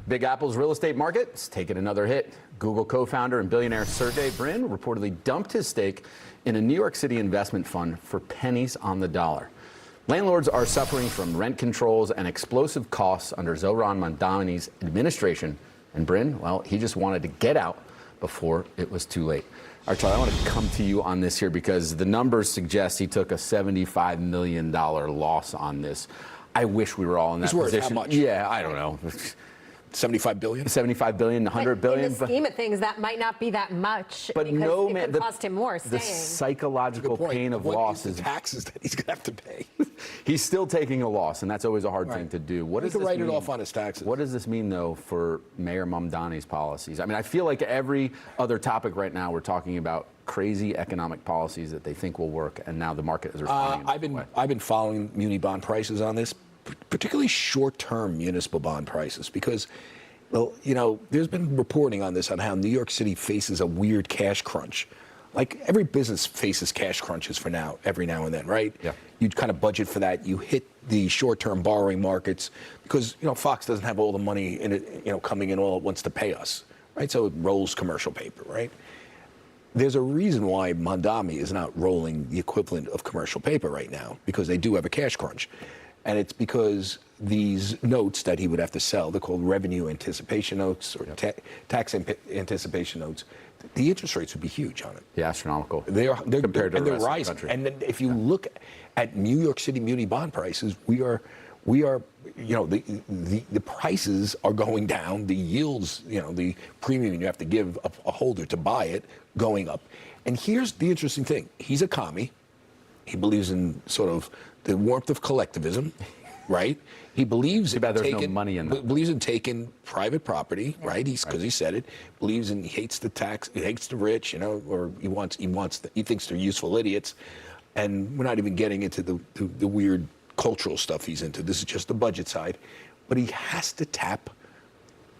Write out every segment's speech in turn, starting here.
Big Apple's real estate market is taking another hit. Google co-founder and billionaire Sergey Brin reportedly dumped his stake in a New York City investment fund for pennies on the dollar. Landlords are suffering from rent controls and explosive costs under Zohran Mamdani's administration. And Brin, well, he just wanted to get out before it was too late. All right, Charlie, I want to come to you on this here because the numbers suggest he took a $75 million loss on this. I wish we were all in that position. Worth how much? Yeah, I don't know. 75 billion? 75 billion, 100 billion. In the scheme of things, that might not be that much. But because no, it man, could cost him more the staying. psychological pain of loss is the taxes that he's going to have to pay. He's still taking a loss, and that's always a hard thing to do. What does he this can write mean? it off on his taxes. What does this mean, though, for Mayor Mamdani's policies? I mean, I feel like every other topic right now, we're talking about crazy economic policies that they think will work, and now the market is responding. I've been following muni bond prices on this, particularly short-term municipal bond prices, because, well, you know, there's been reporting on this on how New York City faces a weird cash crunch. Like every business faces cash crunches every now and then, right? Yeah. You kind of budget for that. You hit the short-term borrowing markets because, you know, Fox doesn't have all the money in it, you know, coming in all at once to pay us, right? So it rolls commercial paper, right? There's a reason why Mamdani is not rolling the equivalent of commercial paper right now, because they do have a cash crunch. And it's because these notes that he would have to sell, they're called revenue anticipation notes or tax anticipation notes, the interest rates would be huge on it. Yeah, astronomical. They're compared to the rest rising. of the country. And then if you look at New York City muni bond prices, we are, you know, the prices are going down, the yields, you know, the premium you have to give a holder to buy it going up. And here's the interesting thing. He's a commie. He believes in sort of the warmth of collectivism, right? He believes in there's no money in that. Believes in taking private property, right? Because he said it. Believes in, he hates the tax, he hates the rich, you know, or he thinks they're useful idiots. And we're not even getting into the weird cultural stuff he's into. This is just the budget side. But he has to tap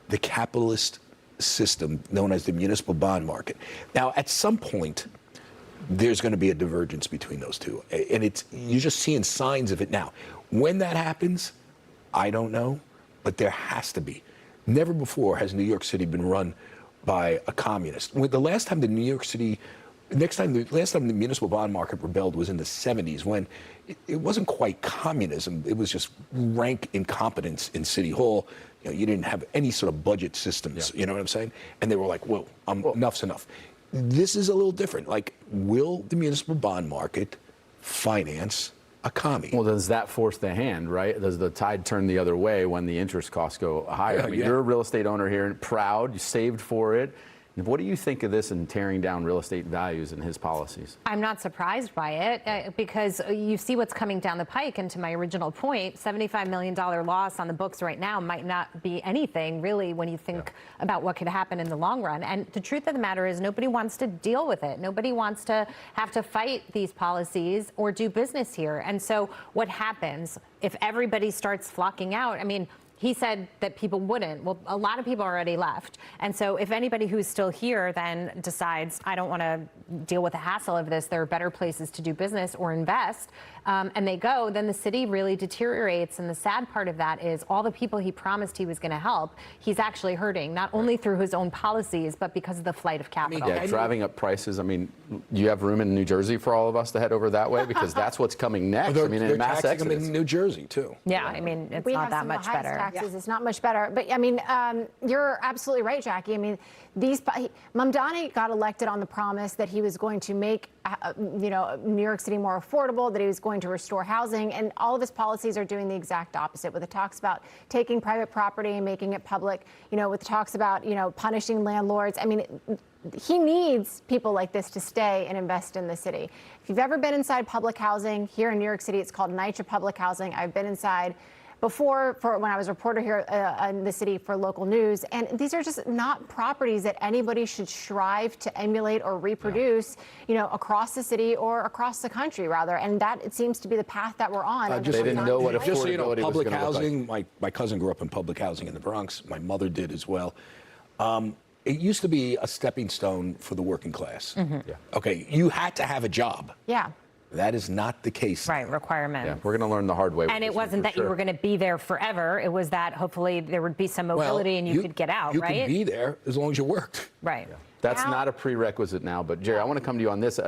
the capitalist system known as the municipal bond market. Now, at some point, there's going to be a divergence between those two. And you're just seeing signs of it now. When that happens, I don't know, but there has to be. Never before has New York City been run by a communist. The last time the municipal bond market rebelled was in the 70s, when it wasn't quite communism. It was just rank incompetence in City Hall. You know, you didn't have any sort of budget systems, you know what I'm saying? And they were like, whoa, enough's enough. This is a little different. Like, will the municipal bond market finance a commie? Well, does that force the hand, right? Does the tide turn the other way when the interest costs go higher? I mean, you're a real estate owner here, proud, you saved for it. What do you think of this and tearing down real estate values and his policies? I'm not surprised by it because you see what's coming down the pike. And to my original point, $75 million loss on the books right now might not be anything really when you think about what could happen in the long run. And the truth of the matter is nobody wants to deal with it. Nobody wants to have to fight these policies or do business here. And so what happens if everybody starts flocking out? I mean, he said that people wouldn't. Well, a lot of people already left. And so if anybody who's still here then decides, I don't want to deal with the hassle of this, there are better places to do business or invest, and they go, then the city really deteriorates. And the sad part of that is all the people he promised he was going to help, he's actually hurting, not only through his own policies, but because of the flight of capital. Yeah, driving up prices. I mean, you have room in New Jersey for all of us to head over that way? Because that's what's coming next. Well, I mean, in mass taxing them exodus. in New Jersey, too. Yeah, I mean, it's not that much better. Taxes, it's not much better. But I mean, you're absolutely right, Jackie. I mean, Mamdani got elected on the promise that he was going to make, you know, New York City more affordable, that he was going to restore housing, and all of his policies are doing the exact opposite. With the talks about taking private property and making it public, you know, with the talks about, you know, punishing landlords. I mean, he needs people like this to stay and invest in the city. If you've ever been inside public housing here in New York City, it's called NYC Public Housing. I've been inside before when I was a reporter here in the city for local news. And these are just not properties that anybody should strive to emulate or reproduce, you know, across the city or across the country, rather. And that, it seems to be the path that we're on. They didn't know what Just so you know, affordability was public going to look housing, like. my cousin grew up in public housing in the Bronx. My mother did as well. It used to be a stepping stone for the working class. Mm-hmm. Okay, you had to have a job. Yeah. That is not the case. Right, now. requirements. Yeah, we're going to learn the hard way. with And this it one, wasn't for that you sure. were going to be there forever. It was that hopefully there would be some mobility and you could get out, you right? could be there as long as you worked. Right. That's Now- not a prerequisite now, but Jerry, I want to come to you on this.